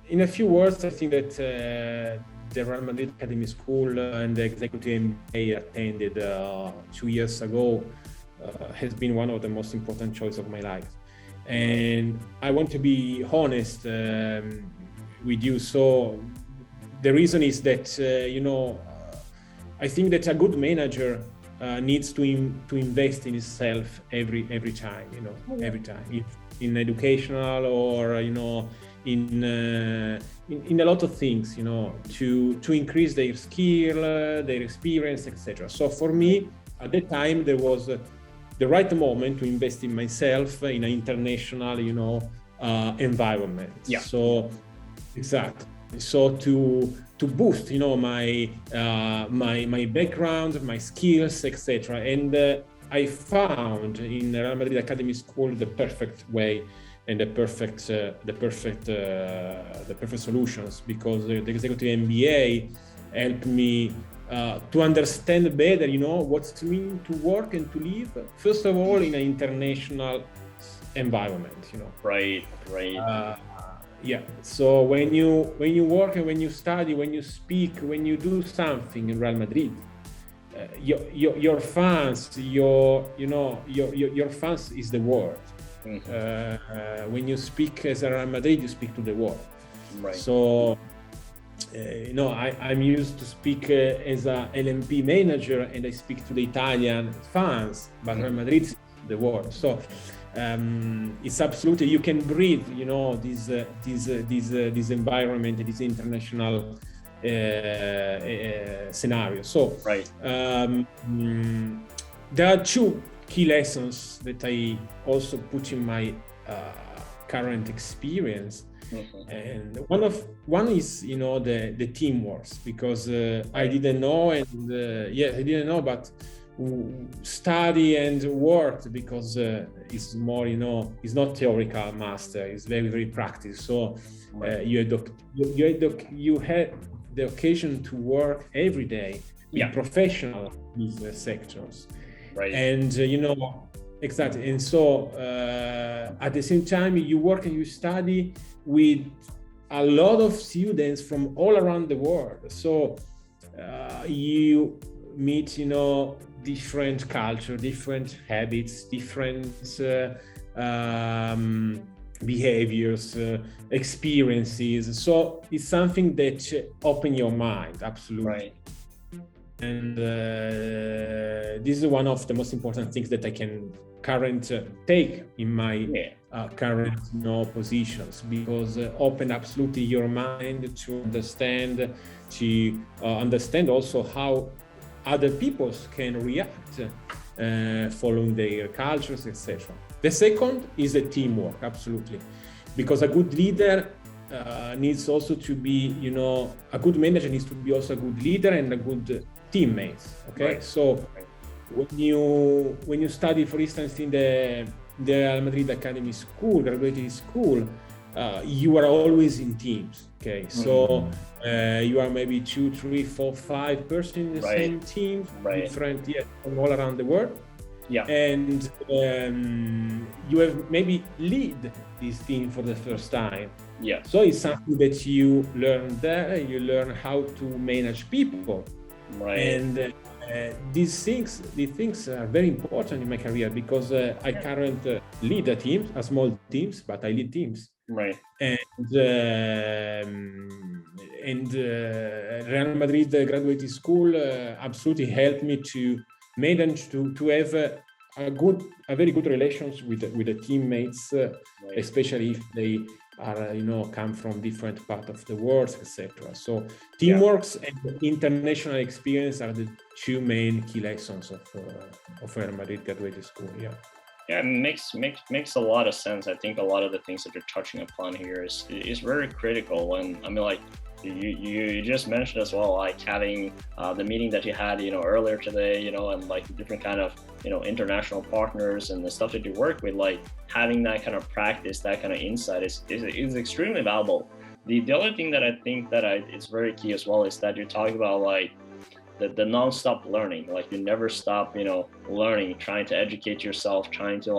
in a few words, I think that the Real Madrid Academy School and the executive MBA attended 2 years ago has been one of the most important choices of my life. And I want to be honest with you. So the reason is that, I think that a good manager needs to invest in himself every time, every time, in educational or, in a lot of things, to increase their skill, their experience, etc. So for me, at that time, there was the right moment to invest in myself in an international, environment. Yeah. So exactly. So to boost, my background, my skills, etc. And I found in Real Madrid Academy School the perfect way and the perfect solutions, because the executive MBA helped me to understand better, what it means to work and to live, first of all, in an international environment, Right. Yeah. So when you work and when you study, when you speak, when you do something in Real Madrid, your fans, your fans is the world. Mm-hmm. When you speak as a Real Madrid, you speak to the world. Right. So, I'm used to speak as a LMP manager, and I speak to the Italian fans, but Real Madrid is the world. So it's absolutely, you can breathe, this environment, this international scenario. So right. There are two key lessons that I also put in my current experience. Mm-hmm. And one is, the teamwork, because I didn't know, and I didn't know, but study and work, because it's more, it's not theoretical master, it's very, very practice. So you had the occasion to work every day in professional business sectors. Right. And exactly. And so at the same time, you work and you study with a lot of students from all around the world. So you meet, different culture, different habits, different behaviors, experiences. So it's something that open your mind, absolutely. Right. And this is one of the most important things that I can take in my current positions, because open absolutely your mind to understand also how other people can react following their cultures, etc. The second is the teamwork, absolutely, because a good leader needs also to be, a good manager needs to be also a good leader and a good teammates. Okay, right. So when you study, for instance, in the Real Madrid Academy School, Graduate School, you are always in teams. Okay, so you are maybe 2, 3, 4, 5 persons in the same team, different, from all around the world. Yeah, and you have maybe lead this team for the first time. Yeah. So it's something that you learn there. You learn how to manage people. Right. And these things are very important in my career, because I currently lead small teams, but I lead teams. Right. And Real Madrid Graduate School absolutely helped me to manage to have a very good relations with the teammates, especially if they are come from different parts of the world, etc. So teamwork and international experience are the two main key lessons of Real Madrid Graduate School. Yeah, it makes a lot of sense. I think a lot of the things that you're touching upon here is very critical. And I mean, like you just mentioned as well, like having the meeting that you had, earlier today, and like different kind of, international partners and the stuff that you work with, like having that kind of practice, that kind of insight is extremely valuable. The other thing that I think that it's very key as well is that you're talking about like the non-stop learning, like you never stop, learning, trying to educate yourself, trying to like